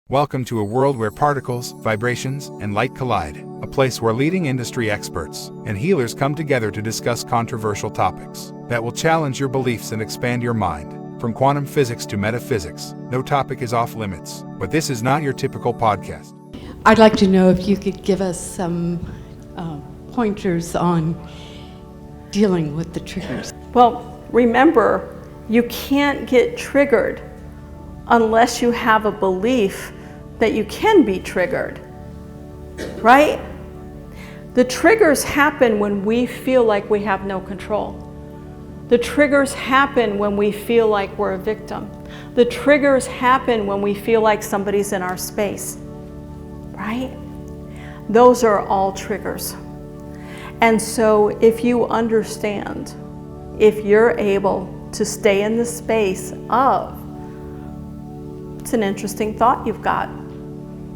Welcome to a world where particles, vibrations, and light collide, a place where leading industry experts and healers come together to discuss controversial topics that will challenge your beliefs and expand your mind. From quantum physics to metaphysics, no topic is off limits, but this is not your typical podcast. I'd like to know if you could give us some pointers on dealing with the triggers. Well, remember, you can't get triggered unless you have a belief that you can be triggered, right? The triggers happen when we feel like we have no control. The triggers happen when we feel like we're a victim. The triggers happen when we feel like somebody's in our space, right? Those are all triggers. And so if you understand, if you're able to stay in the space of, it's an interesting thought you've got.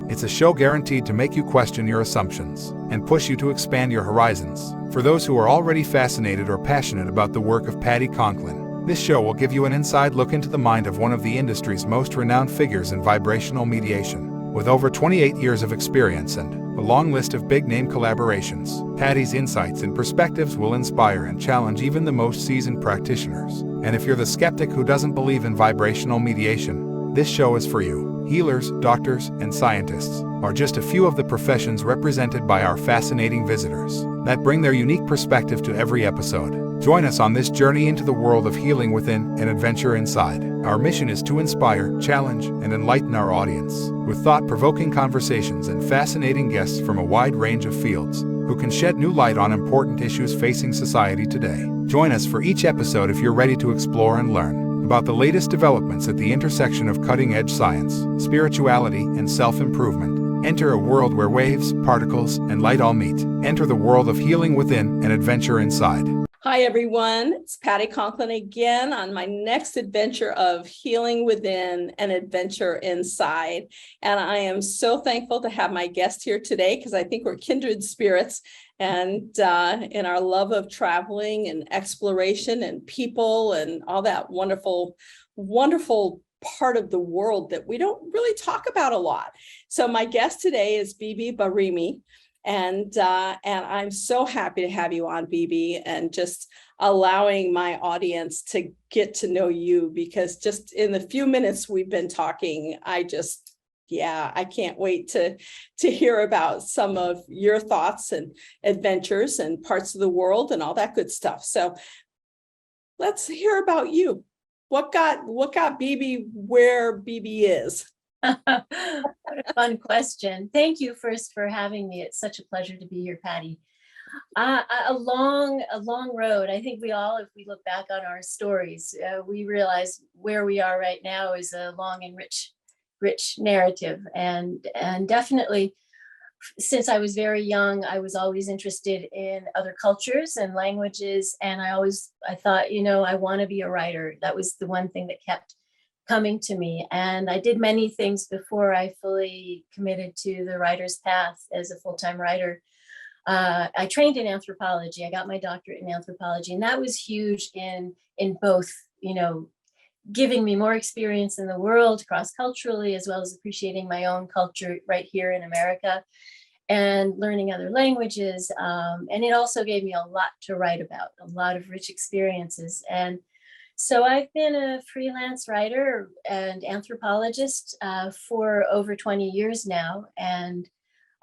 It's a show guaranteed to make you question your assumptions and push you to expand your horizons. For those who are already fascinated or passionate about the work of Patti Conklin, this show will give you an inside look into the mind of one of the industry's most renowned figures in vibrational mediation. With over 28 years of experience and a long list of big-name collaborations, Patti's insights and perspectives will inspire and challenge even the most seasoned practitioners. And if you're the skeptic who doesn't believe in vibrational mediation, this show is for you. Healers, doctors, and scientists are just a few of the professions represented by our fascinating visitors that bring their unique perspective to every episode. Join us on this journey into the world of healing within and adventure inside. Our mission is to inspire, challenge, and enlighten our audience with thought-provoking conversations and fascinating guests from a wide range of fields who can shed new light on important issues facing society today. Join us for each episode if you're ready to explore and learn about the latest developments at the intersection of cutting-edge science, spirituality, and self-improvement. Enter a world where waves, particles, and light all meet. Enter the world of healing within and adventure inside. Hi, everyone. It's Patti Conklin again on my next adventure of healing within and adventure inside. And I am so thankful to have my guest here today because I think we're kindred spirits and in our love of traveling and exploration and people and all that wonderful, wonderful part of the world that we don't really talk about a lot. So my guest today is Beebee Bahrami. And I'm so happy to have you on, Beebee, and just allowing my audience to get to know you, because just in the few minutes we've been talking, I can't wait to hear about some of your thoughts and adventures and parts of the world and all that good stuff. So let's hear about you. What got Beebee where Beebee is? What a fun question. Thank you first for having me. It's such a pleasure to be here, Patti. A long road. I think we all, if we look back on our stories, we realize where we are right now is a long and rich narrative. And definitely, since I was very young, I was always interested in other cultures and languages. And I thought, I want to be a writer. That was the one thing that kept coming to me. And I did many things before I fully committed to the writer's path as a full-time writer. I trained in anthropology. I got my doctorate in anthropology, and that was huge in both, giving me more experience in the world cross-culturally, as well as appreciating my own culture right here in America and learning other languages. And it also gave me a lot to write about, a lot of rich experiences. And so I've been a freelance writer and anthropologist for over 20 years now, and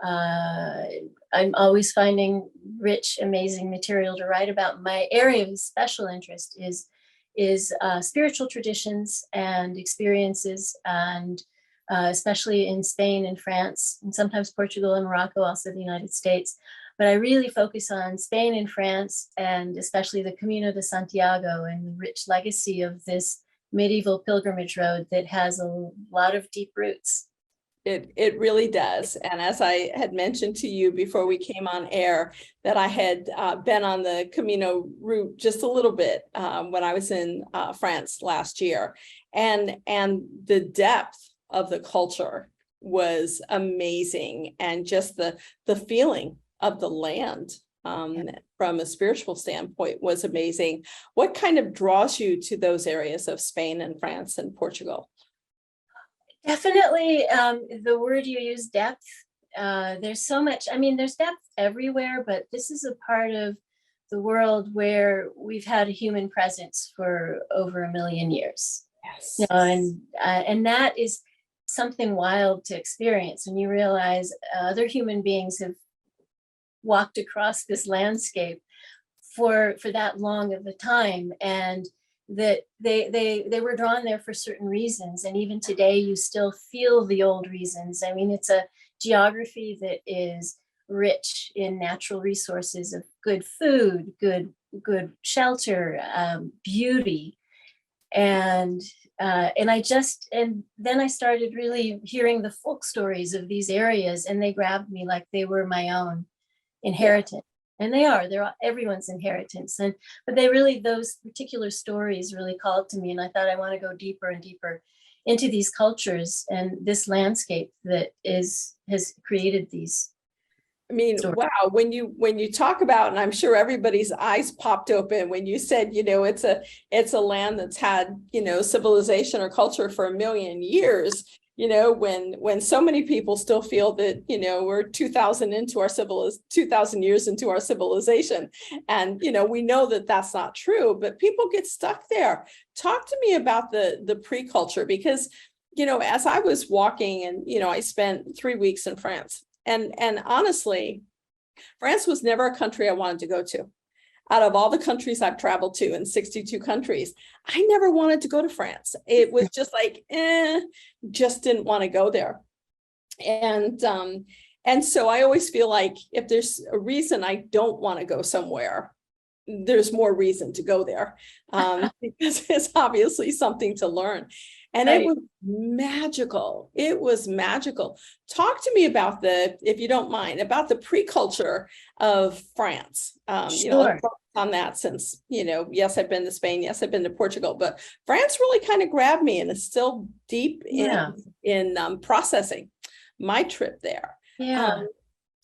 I'm always finding rich, amazing material to write about. My area of special interest is spiritual traditions and experiences, and especially in Spain and France, and sometimes Portugal and Morocco, also the United States. But I really focus on Spain and France, and especially the Camino de Santiago and the rich legacy of this medieval pilgrimage road that has a lot of deep roots. It really does. And as I had mentioned to you before we came on air, that I had been on the Camino route just a little bit when I was in France last year. And the depth of the culture was amazing. And just the feeling of the land from a spiritual standpoint was amazing. What kind of draws you to those areas of Spain and France and Portugal? Definitely, the word you use, depth. There's so much, I mean, there's depth everywhere, but this is a part of the world where we've had a human presence for over 1 million years. Yes. You know, and that is something wild to experience when you realize other human beings have walked across this landscape for that long of a time, and that they were drawn there for certain reasons, and even today you still feel the old reasons. I mean, it's a geography that is rich in natural resources of good food, good shelter, beauty, and and then I started really hearing the folk stories of these areas, and they grabbed me like they were my own inheritance. And they're everyone's inheritance. But those particular stories really called to me. And I thought, I want to go deeper and deeper into these cultures and this landscape that has created these. I mean, stories. wow, when you talk about, and I'm sure everybody's eyes popped open when you said, it's a land that's had, civilization or culture for 1 million years. When so many people still feel that, we're 2,000 years into our civilization. And, we know that that's not true, but people get stuck there. Talk to me about the pre-culture, because, as I was walking and, I spent 3 weeks in France, and honestly, France was never a country I wanted to go to. Out of all the countries I've traveled to in 62 countries, I never wanted to go to France. It was just like, just didn't want to go there. And so I always feel like if there's a reason I don't want to go somewhere, there's more reason to go there, because it's obviously something to learn. And Right. It was magical. It was magical. Talk to me about if you don't mind, about the pre-culture of France. Sure. On that, since, yes, I've been to Spain, yes, I've been to Portugal, but France really kind of grabbed me, and it's still deep in processing my trip there. Yeah.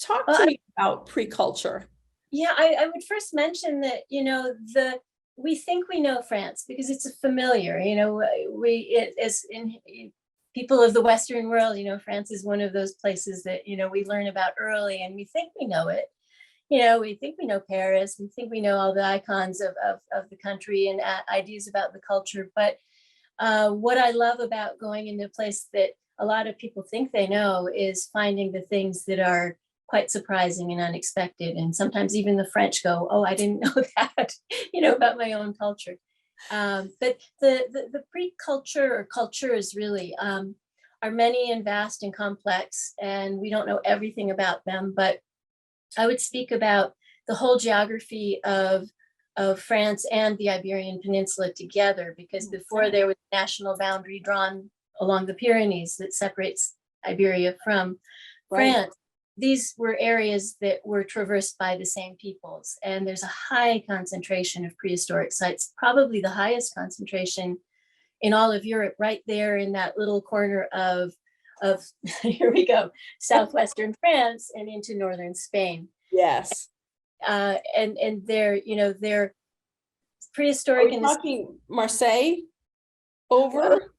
Talk Well, to me about pre-culture. Yeah, I would first mention that, we think we know France because it's familiar, people of the Western world, France is one of those places that, we learn about early, and we think we know it. We think we know Paris, we think we know all the icons of the country and ideas about the culture. But what I love about going into a place that a lot of people think they know is finding the things that are quite surprising and unexpected. And sometimes even the French go, oh, I didn't know that, about my own culture. But the pre-culture or cultures really are many and vast and complex, and we don't know everything about them. But I would speak about the whole geography of France and the Iberian Peninsula together, because before there was a national boundary drawn along the Pyrenees that separates Iberia from France. These were areas that were traversed by the same peoples, and there's a high concentration of prehistoric sites, probably the highest concentration in all of Europe, right there in that little corner of here we go, southwestern France and into northern Spain. Yes. And they're prehistoric. Are we talking Marseille over?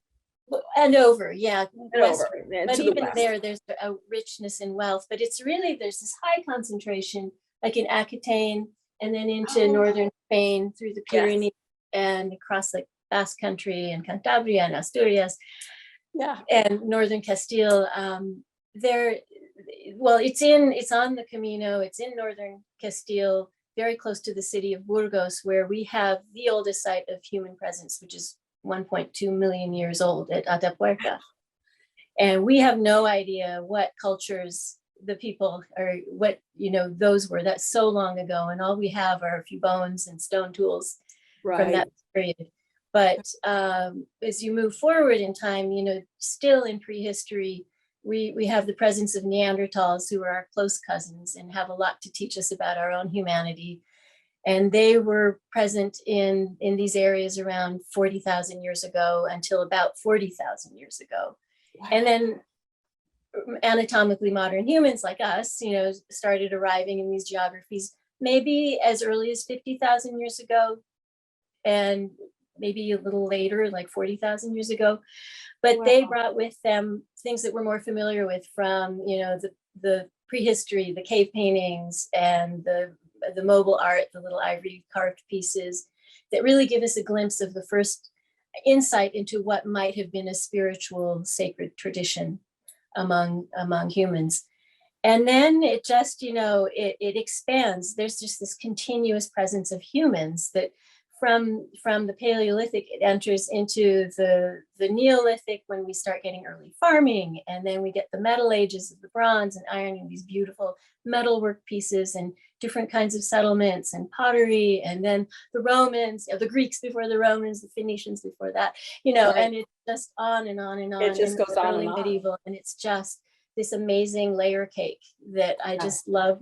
And over, yeah, And over, and but to the even west. there's a richness in wealth. But it's really, there's this high concentration, like in Aquitaine, and then into northern Spain through the Pyrenees and across like Basque Country and Cantabria and Asturias, and northern Castile. It's on the Camino. It's in northern Castile, very close to the city of Burgos, where we have the oldest site of human presence, which is 1.2 million years old at Atapuerca. And we have no idea what cultures the people are, what, those were. That's so long ago. And all we have are a few bones and stone tools from that period. But as you move forward in time, still in prehistory, we have the presence of Neanderthals, who are our close cousins and have a lot to teach us about our own humanity. And they were present in these areas around 40,000 years ago until about 40,000 years ago. Wow. And then anatomically modern humans like us, started arriving in these geographies maybe as early as 50,000 years ago. And maybe a little later, like 40,000 years ago. But they Wow. brought with them things that we're more familiar with from, the prehistory, the cave paintings and the mobile art, the little ivory carved pieces that really give us a glimpse of the first insight into what might have been a spiritual sacred tradition among humans. And then it just, it expands. There's just this continuous presence of humans that from the Paleolithic, it enters into the Neolithic when we start getting early farming. And then we get the Metal Ages of the bronze and iron and these beautiful metalwork pieces and different kinds of settlements and pottery. And then the Romans, the Greeks before the Romans, the Phoenicians before that, Right. and it's just on and on and on. It just and goes on early and on. medieval, and it's just this amazing layer cake that I just love,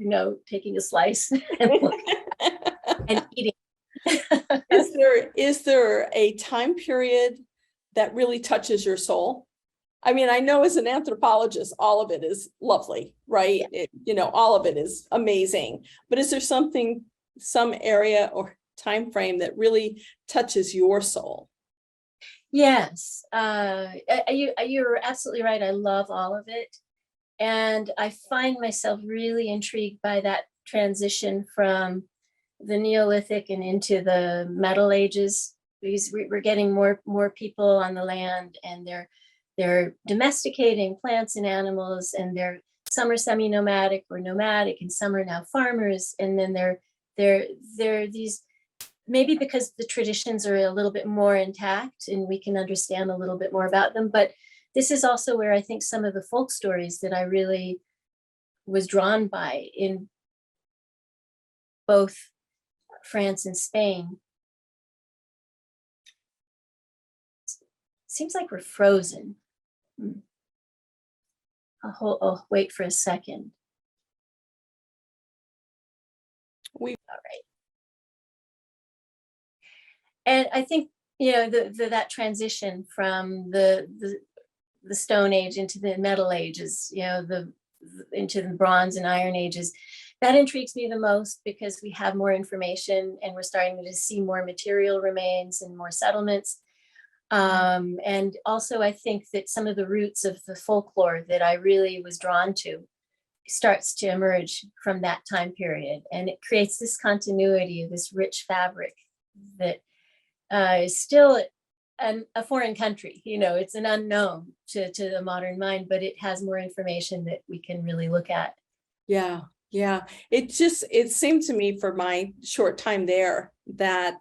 taking a slice and eating. Is there a time period that really touches your soul? I mean, I know as an anthropologist, all of it is lovely, right? All of it is amazing. But is there some area or time frame that really touches your soul? Yes, you're absolutely right. I love all of it. And I find myself really intrigued by that transition from the Neolithic and into the Metal Ages, because we're getting more people on the land, and they're domesticating plants and animals, and some are semi-nomadic or nomadic, and some are now farmers. And then they're these, maybe because the traditions are a little bit more intact and we can understand a little bit more about them. But this is also where I think some of the folk stories that I really was drawn by in both France and Spain. Seems like we're frozen. I'll wait for a second. All right. And I think, that transition from the Stone Age into the Metal Ages, into the Bronze and Iron Ages, that intrigues me the most, because we have more information and we're starting to see more material remains and more settlements. And also I think that some of the roots of the folklore that I really was drawn to starts to emerge from that time period. And it creates this continuity of this rich fabric that is still a foreign country. It's an unknown to the modern mind, but it has more information that we can really look at. Yeah. It seemed to me for my short time there that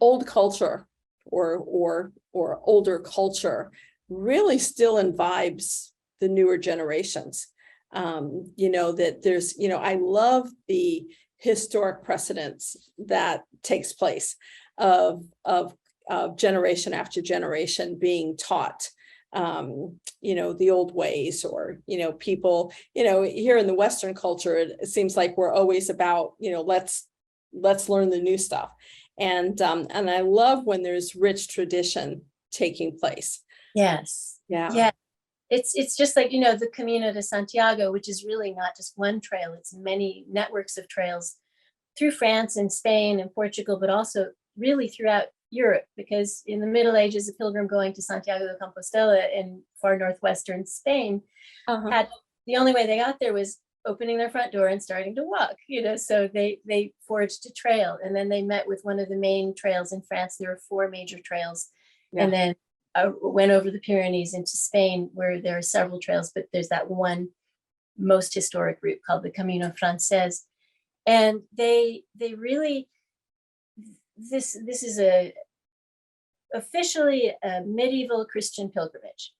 old culture or older culture really still imbibes the newer generations. That there's, I love the historic precedence that takes place of generation after generation being taught the old ways, or people, here in the Western culture, it seems like we're always about, let's learn the new stuff. And I love when there's rich tradition taking place. Yes. Yeah. It's just like, the Camino de Santiago, which is really not just one trail, it's many networks of trails through France and Spain and Portugal, but also really throughout Europe, because in the Middle Ages, a pilgrim going to Santiago de Compostela in far northwestern Spain had, the only way they got there was opening their front door and starting to walk, so they forged a trail, and then they met with one of the main trails in France. There are 4 major trails, and then went over the Pyrenees into Spain, where there are several trails, but there's that one most historic route called the Camino Francés. And they really, this is officially a medieval Christian pilgrimage,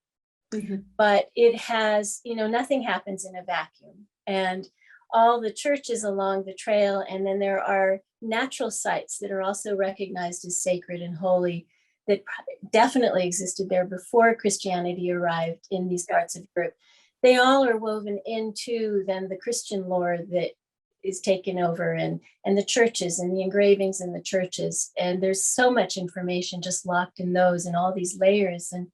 but it has, nothing happens in a vacuum. And all the churches along the trail, and then there are natural sites that are also recognized as sacred and holy that definitely existed there before Christianity arrived in these parts of Europe. They all are woven into then the Christian lore that is taken over, and the churches and the engravings in the churches. And there's so much information just locked in those and all these layers. And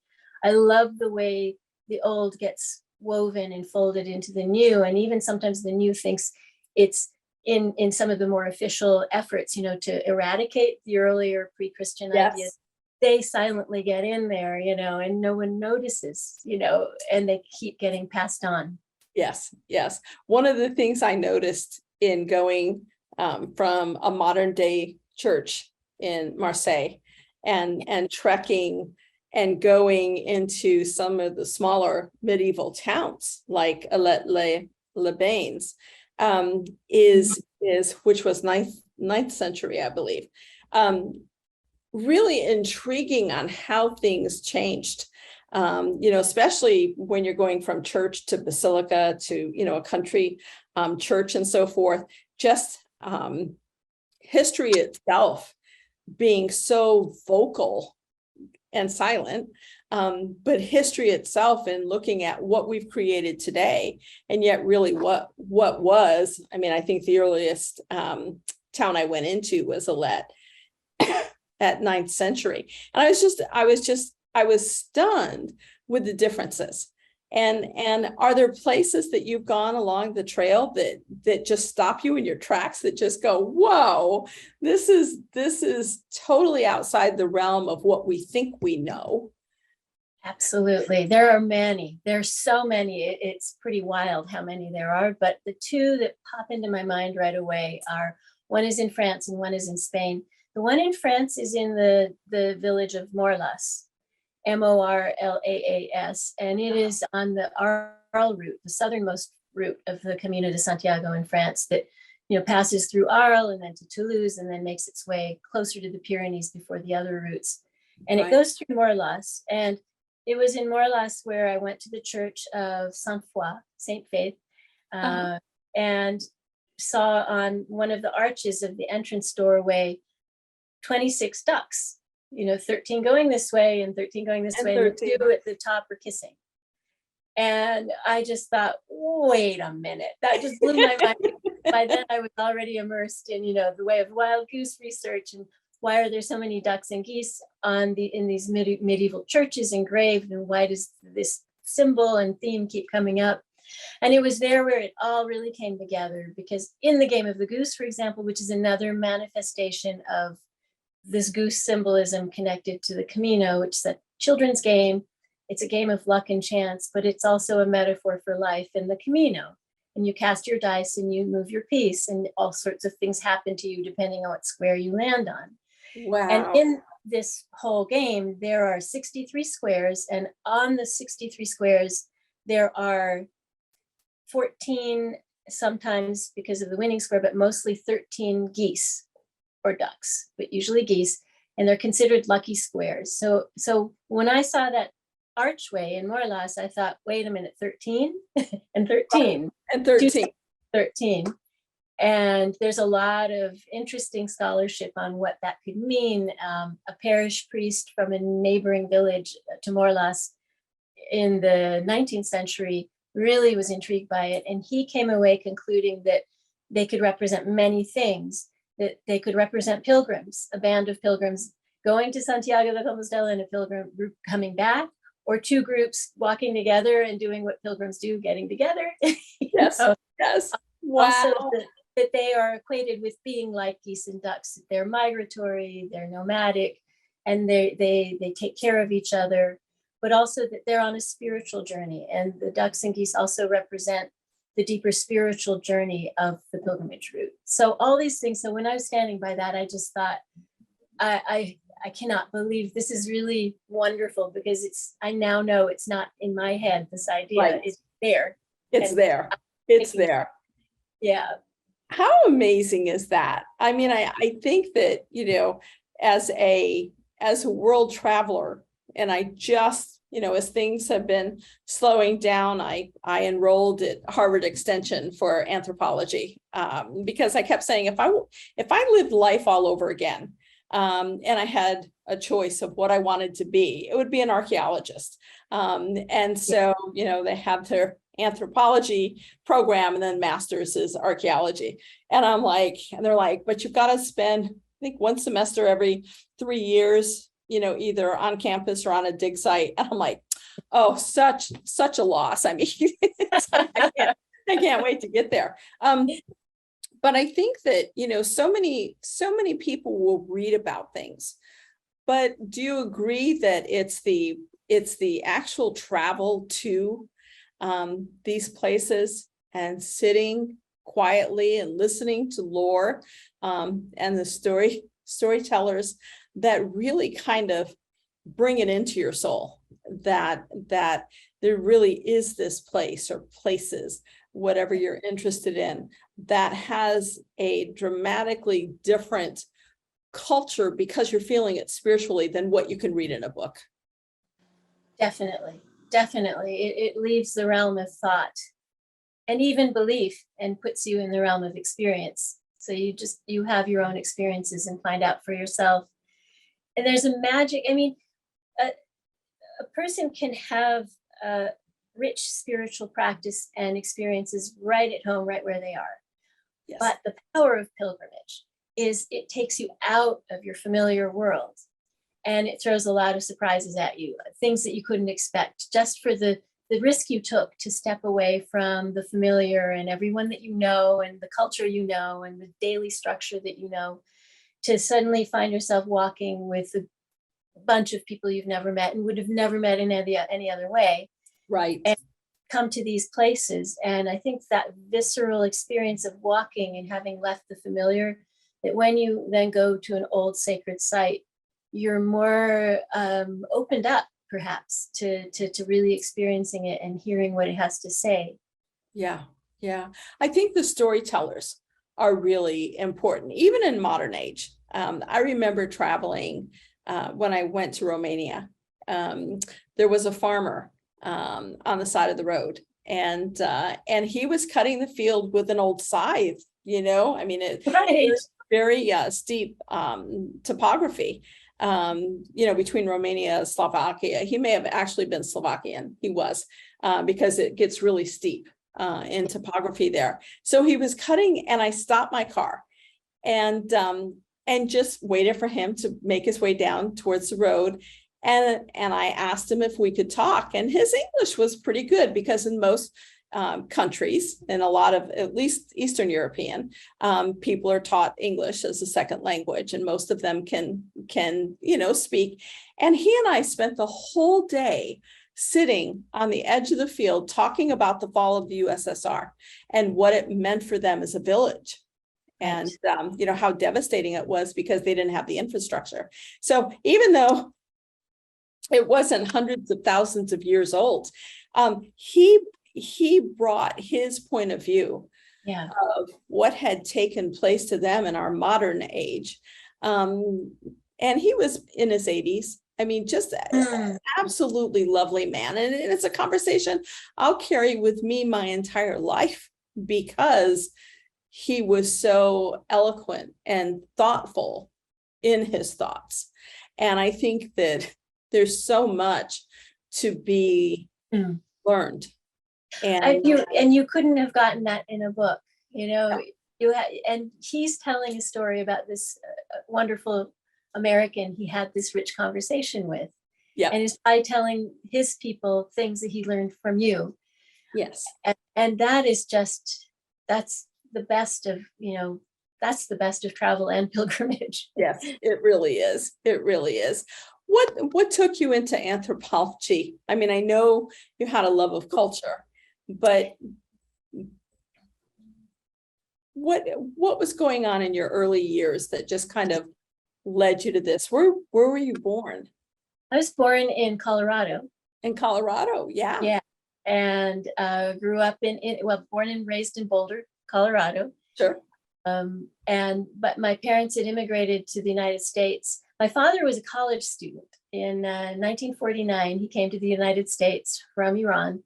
I love the way the old gets woven and folded into the new. And even sometimes the new thinks it's in some of the more official efforts, you know, to eradicate the earlier pre-Christian Yes. ideas, they silently get in there, you know, and no one notices, you know, and they keep getting passed on. Yes, yes. One of the things I noticed in going from a modern day church in Marseille and trekking and going into some of the smaller medieval towns like Alet-les-Bains is which was ninth century, I believe. Really intriguing on how things changed. You know, especially when you're going from church to basilica to, you know, a country church and so forth, just history itself being so vocal and silent, but history itself and looking at what we've created today, and yet really what was, I mean, I think the earliest town I went into was Alet at 9th century. And I was stunned with the differences. And are there places that you've gone along the trail that just stop you in your tracks, that just go, whoa, this is totally outside the realm of what we think we know? Absolutely. There are many. There's so many. It's pretty wild how many there are. But the two that pop into my mind right away are, one is in France and one is in Spain. The one in France is in the village of Morlas, Morlaas, and it is on the Arles route, the southernmost route of the Camino de Santiago in France, that, you know, passes through Arles and then to Toulouse and then makes its way closer to the Pyrenees before the other routes. And Right. It goes through Morlas. And it was in Morlas where I went to the church of Saint Faith, and saw on one of the arches of the entrance doorway 26 ducks, you know, 13 going this way and 13 going this way, and the two at the top are kissing. And I just thought, wait a minute, that just blew my mind. By then I was already immersed in, you know, the way of wild goose research, and why are there so many ducks and geese in these medieval churches engraved, and why does this symbol and theme keep coming up? And it was there where it all really came together, because in the game of the goose, for example, which is another manifestation of this goose symbolism connected to the Camino, which is a children's game. It's a game of luck and chance, but it's also a metaphor for life in the Camino. And you cast your dice and you move your piece, and all sorts of things happen to you depending on what square you land on. Wow. And in this whole game, there are 63 squares, and on the 63 squares, there are 14, sometimes because of the winning square, but mostly 13 geese or ducks, but usually geese, and they're considered lucky squares. So when I saw that archway in Morlas, I thought, wait a minute, 13 and 13 and 13. 13. And there's a lot of interesting scholarship on what that could mean. A parish priest from a neighboring village to Morlas in the 19th century really was intrigued by it. And he came away concluding that they could represent many things, that they could represent pilgrims, a band of pilgrims going to Santiago de Compostela and a pilgrim group coming back, or two groups walking together and doing what pilgrims do, getting together. Yes, yes. Wow. Also that they are equated with being like geese and ducks. They're migratory, they're nomadic, and they take care of each other, but also that they're on a spiritual journey. And the ducks and geese also represent the deeper spiritual journey of the pilgrimage route. So all these things. So when I was standing by that, I just thought, I cannot believe this is really wonderful, because I now know it's not in my head. This idea Right. is there. It's there. It's there. Yeah. How amazing is that? I mean, I think that, you know, as a world traveler, and I just, you know, as things have been slowing down, I enrolled at Harvard Extension for anthropology, because I kept saying, if I lived life all over again, and I had a choice of what I wanted to be, it would be an archaeologist. And so, you know, they have their anthropology program and then master's is archaeology. And I'm like, and they're like, but you've got to spend, I think, one semester every 3 years, you know, either on campus or on a dig site. And I'm like, oh, such a loss. I mean, I can't wait to get there. But I think that, so many people will read about things. But do you agree that it's the actual travel to these places and sitting quietly and listening to lore and the storytellers that really kind of bring it into your soul, that there really is this place or places, whatever you're interested in, that has a dramatically different culture because you're feeling it spiritually than what you can read in a book. Definitely, definitely. It leaves the realm of thought and even belief and puts you in the realm of experience. So you have your own experiences and find out for yourself. And there's a magic. I mean, a person can have a rich spiritual practice and experiences right at home, right where they are. Yes. But the power of pilgrimage is it takes you out of your familiar world and it throws a lot of surprises at you, things that you couldn't expect, just for the risk you took to step away from the familiar and everyone that you know and the culture you know and the daily structure that you know, to suddenly find yourself walking with a bunch of people you've never met and would have never met in any other way. Right. And come to these places. And I think that visceral experience of walking and having left the familiar, that when you then go to an old sacred site, you're more opened up perhaps to really experiencing it and hearing what it has to say. Yeah. I think the storytellers are really important, even in modern age. I remember traveling when I went to Romania. There was a farmer on the side of the road, and he was cutting the field with an old scythe. I mean, it's very steep topography. Between Romania and Slovakia. He may have actually been Slovakian. He was, because it gets really steep in topography there. So he was cutting, and I stopped my car and just waited for him to make his way down towards the road. And I asked him if we could talk, and his English was pretty good, because in most countries, and a lot of, at least Eastern European, people are taught English as a second language, and most of them can speak. And he and I spent the whole day sitting on the edge of the field talking about the fall of the USSR and what it meant for them as a village. And how devastating it was, because they didn't have the infrastructure. So even though it wasn't hundreds of thousands of years old, he brought his point of view of what had taken place to them in our modern age. And he was in his 80s. I mean, just an absolutely lovely man. And it's a conversation I'll carry with me my entire life, because he was so eloquent and thoughtful in his thoughts. And I think that there's so much to be learned. And you couldn't have gotten that in a book, and he's telling a story about this wonderful American he had this rich conversation with. Yeah. And is by telling his people things that he learned from you. Yes. And that is that's the best of, that's the best of travel and pilgrimage. Yes, it really is. It really is. What took you into anthropology? I mean, I know you had a love of culture, but what was going on in your early years that just kind of led you to this? Where were you born? I was born in Colorado. In Colorado, yeah. Yeah. And grew up born and raised in Boulder, Colorado. Sure. But my parents had immigrated to the United States. My father was a college student. In 1949, he came to the United States from Iran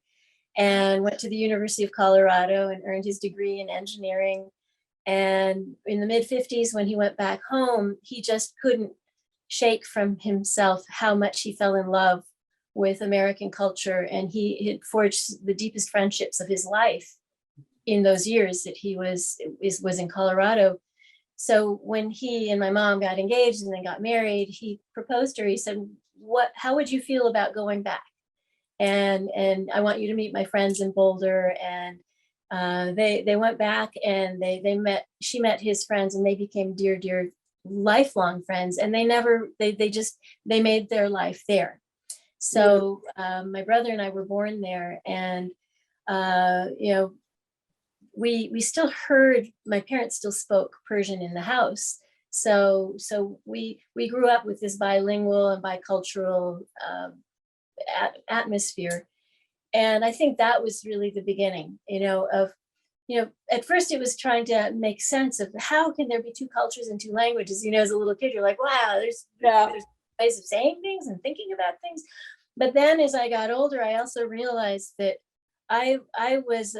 and went to the University of Colorado and earned his degree in engineering. And in the mid-50s, when he went back home, he just couldn't shake from himself how much he fell in love with American culture. And he had forged the deepest friendships of his life in those years that he was in Colorado. So when he and my mom got engaged and then got married, he proposed to her. He said, how would you feel about going back? And I want you to meet my friends in Boulder, and they went back and she met his friends, and they became dear lifelong friends, and they made their life there. So my brother and I were born there, and we still heard, my parents still spoke Persian in the house. So we grew up with this bilingual and bicultural atmosphere. And I think that was really the beginning, at first it was trying to make sense of how can there be two cultures and two languages. As a little kid, you're like, wow, there's ways of saying things and thinking about things. But then as I got older, I also realized that I was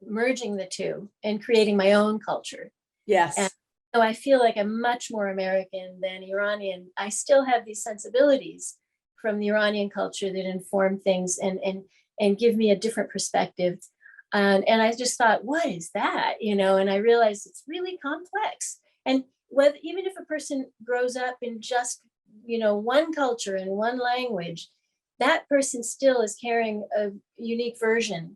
merging the two and creating my own culture. Yes. And so I feel like I'm much more American than Iranian. I still have these sensibilities from the Iranian culture that inform things and give me a different perspective. And I just thought, what is that? And I realized it's really complex. And even if a person grows up in just, one culture and one language, that person still is carrying a unique version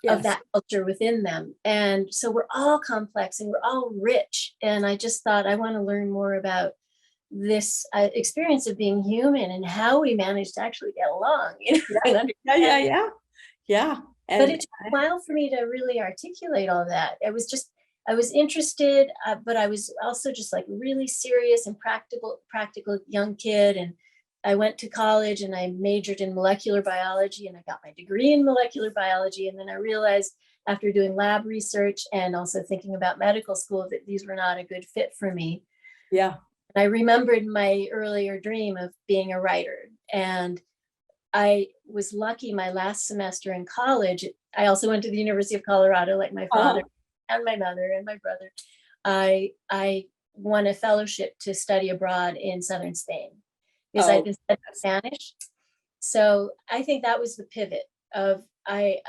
of that culture within them. And so we're all complex and we're all rich. And I just thought, I want to learn more about this experience of being human and how we manage to actually get along. Yeah. But it took a while for me to really articulate all that. I was interested, but I was also just like really serious and practical young kid. And I went to college and I majored in molecular biology, and I got my degree in molecular biology. And then I realized after doing lab research and also thinking about medical school that these were not a good fit for me. Yeah. I remembered my earlier dream of being a writer. And I was lucky my last semester in college. I also went to the University of Colorado, like my father and my mother and my brother. I won a fellowship to study abroad in southern Spain because I've been studying Spanish. So I think that was the pivot of I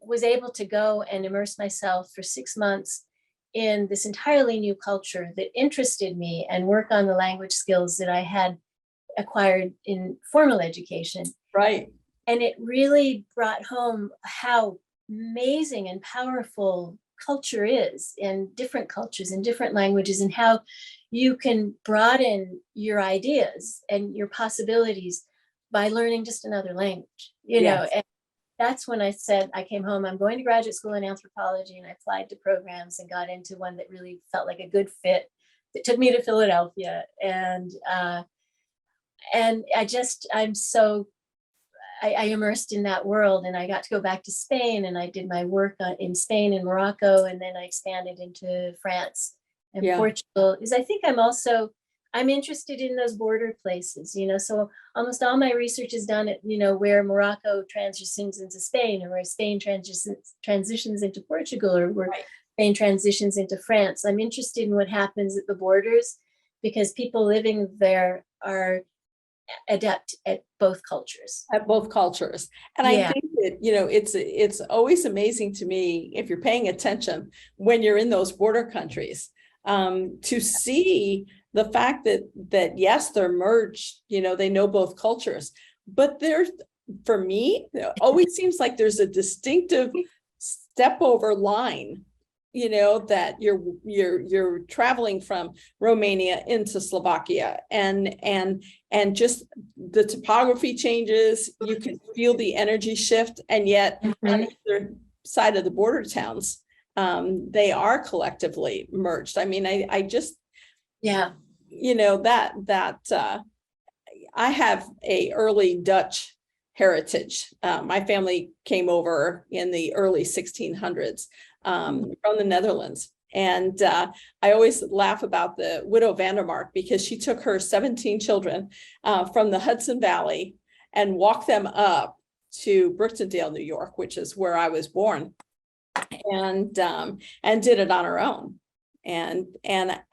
was able to go and immerse myself for 6 months in this entirely new culture that interested me and work on the language skills that I had acquired in formal education. Right. And it really brought home how amazing and powerful culture is in different cultures and different languages, and how you can broaden your ideas and your possibilities by learning just another language, and that's when I said, I came home, I'm going to graduate school in anthropology, and I applied to programs and got into one that really felt like a good fit. It took me to Philadelphia, and I immersed in that world, and I got to go back to Spain, and I did my work in Spain and Morocco, and then I expanded into France and Portugal. Because I think I'm interested in those border places, so almost all my research is done at, where Morocco transitions into Spain, or where Spain transitions into Portugal, or where Spain transitions into France. I'm interested in what happens at the borders, because people living there are adept at both cultures. And I think that, it's always amazing to me, if you're paying attention when you're in those border countries, to see the fact that yes, they're merged, they know both cultures, but for me, it always seems like there's a distinctive step over line, that you're traveling from Romania into Slovakia, and just the topography changes, you can feel the energy shift, and yet on either side of the border towns, they are collectively merged. I mean, I just, I have a early Dutch heritage. My family came over in the early 1600s from the Netherlands. And I always laugh about the widow Vandermark, because she took her 17 children from the Hudson Valley and walked them up to Brooksondale, New York, which is where I was born, and did it on her own. And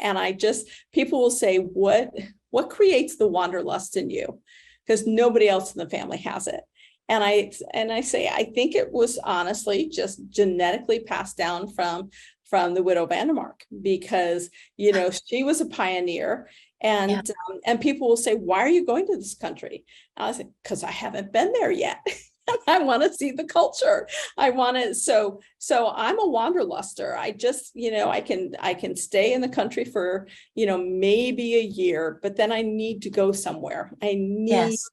I just, people will say, what creates the wanderlust in you? Because nobody else in the family has it. And I say, I think it was honestly just genetically passed down from the widow Vandermark, because, she was a pioneer, and people will say, why are you going to this country? And I said, because I haven't been there yet. I want to see the culture. I want to, so I'm a wanderluster. I just, I can stay in the country for, maybe a year, but then I need to go somewhere. Yes.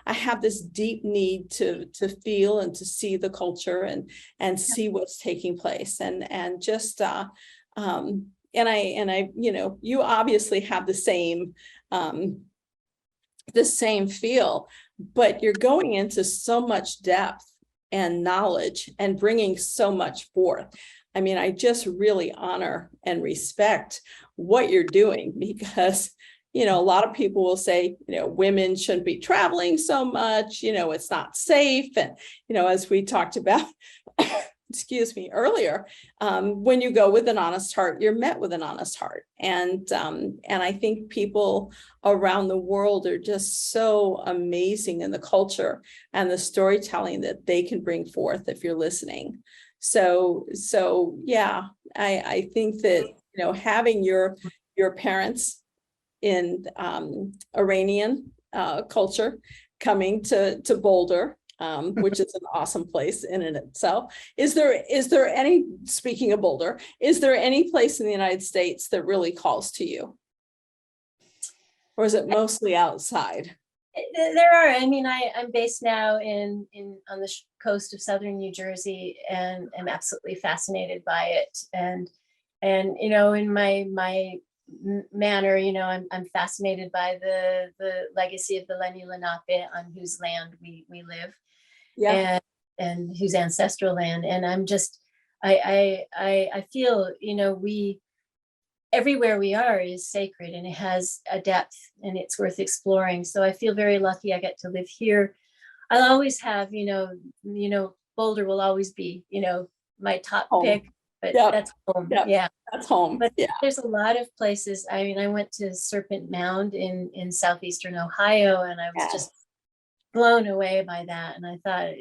I have this deep need to feel and to see the culture and see what's taking place and just and I you obviously have the same feel, but you're going into so much depth and knowledge and bringing so much forth. I mean, I just really honor and respect what you're doing, because a lot of people will say, women shouldn't be traveling so much, it's not safe. And, as we talked about, excuse me, earlier, when you go with an honest heart, you're met with an honest heart. And I think people around the world are just so amazing in the culture and the storytelling that they can bring forth if you're listening. So yeah, I think that, having your parents in Iranian culture coming to Boulder, which is an awesome place in and itself. Is there any, speaking of Boulder, is there any place in the United States that really calls to you? Or is it mostly outside? There are. I mean, I'm based now in on the coast of southern New Jersey, and I'm absolutely fascinated by it. And in my manner, I'm fascinated by the legacy of the Lenni Lenape, on whose land we live, Yeah. and whose ancestral land. And I'm just, I feel, everywhere we are is sacred, and it has a depth, and it's worth exploring. So I feel very lucky I get to live here. I'll always have, Boulder will always be, my top Home. pick, but Yep. that's home. Yep. Yeah. That's home. But yeah. there's a lot of places. I mean, I went to Serpent Mound in southeastern Ohio, and I was just blown away by that. And I thought,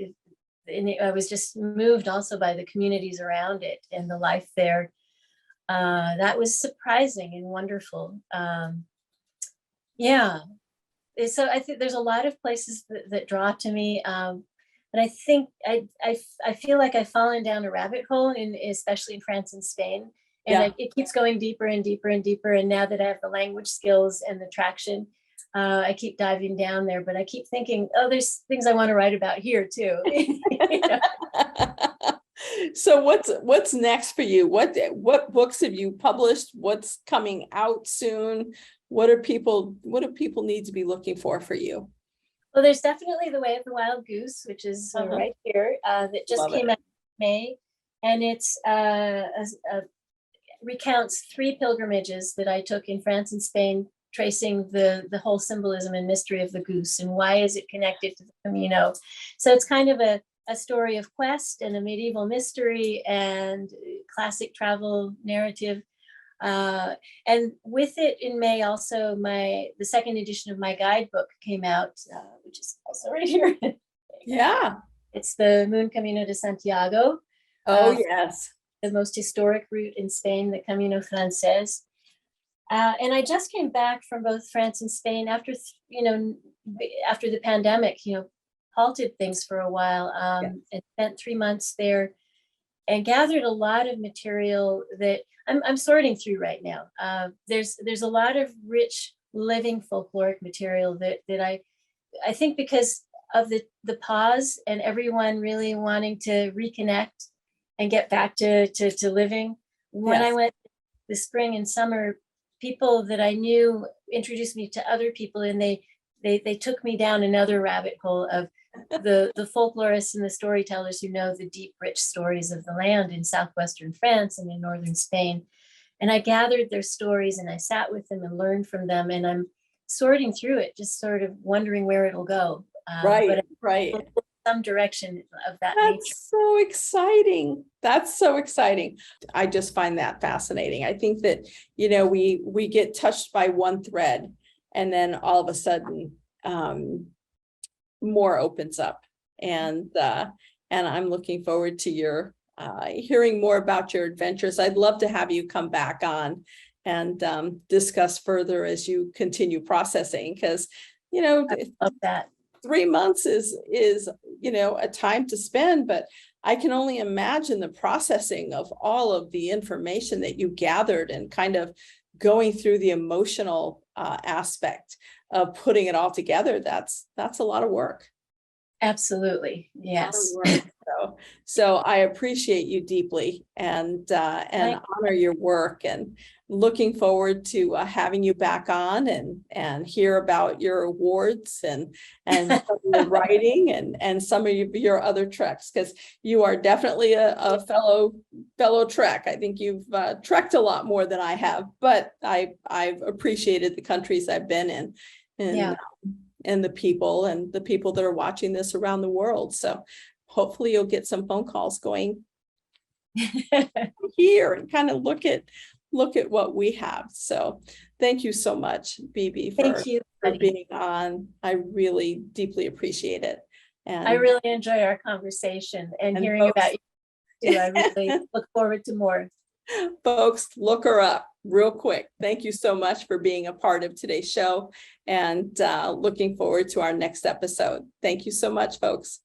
I was just moved also by the communities around it and the life there. That was surprising and wonderful. Yeah. So I think there's a lot of places that draw to me. But I think I feel like I've fallen down a rabbit hole, especially in France and Spain. And it keeps going deeper and deeper and deeper. And now that I have the language skills and the traction, I keep diving down there. But I keep thinking, oh, there's things I want to write about here too. So what's next for you? What books have you published? What's coming out soon? What do people need to be looking for you? Well, there's definitely The Way of the Wild Goose, which is right here, that just came out in May. And it's recounts 3 pilgrimages that I took in France and Spain, tracing the whole symbolism and mystery of the goose and why is it connected to the Camino. So it's kind of a story of quest and a medieval mystery and classic travel narrative. And with it in May, also the second edition of my guidebook came out, which is also right here. Yeah. It's the Moon Camino de Santiago. Oh, yes. The most historic route in Spain, the Camino Francés. And I just came back from both France and Spain after the pandemic, halted things for a while, and spent 3 months there and gathered a lot of material that I'm sorting through right now. There's a lot of rich living folkloric material that I think, because of the pause and everyone really wanting to reconnect and get back to living. When I went this spring and summer, people that I knew introduced me to other people, and they took me down another rabbit hole of the folklorists and the storytellers who know the deep, rich stories of the land in southwestern France and in northern Spain. And I gathered their stories and I sat with them and learned from them. And I'm sorting through it, just sort of wondering where it'll go. But some direction of that nature. So exciting. That's so exciting. I just find that fascinating. I think that, we get touched by one thread, and then all of a sudden, more opens up. And I'm looking forward to your hearing more about your adventures. I'd love to have you come back on and discuss further as you continue processing, because I love that. 3 months is, a time to spend, but I can only imagine the processing of all of the information that you gathered and kind of going through the emotional aspect of putting it all together. That's a lot of work. Absolutely. A lot of Yes. work. So I appreciate you deeply and honor your work, and looking forward to having you back on and hear about your awards and some of your writing and some of your other treks, because you are definitely a fellow Trek. I think you've trekked a lot more than I have, but I've appreciated the countries I've been in. Yeah. And the people that are watching this around the world. So hopefully you'll get some phone calls going here and kind of look at what we have. So thank you so much, Beebee, Thank you. for being on. I really deeply appreciate it. And I really enjoy our conversation and hearing folks- about you too. I really look forward to more. Folks, look her up real quick. Thank you so much for being a part of today's show, and looking forward to our next episode. Thank you so much, folks.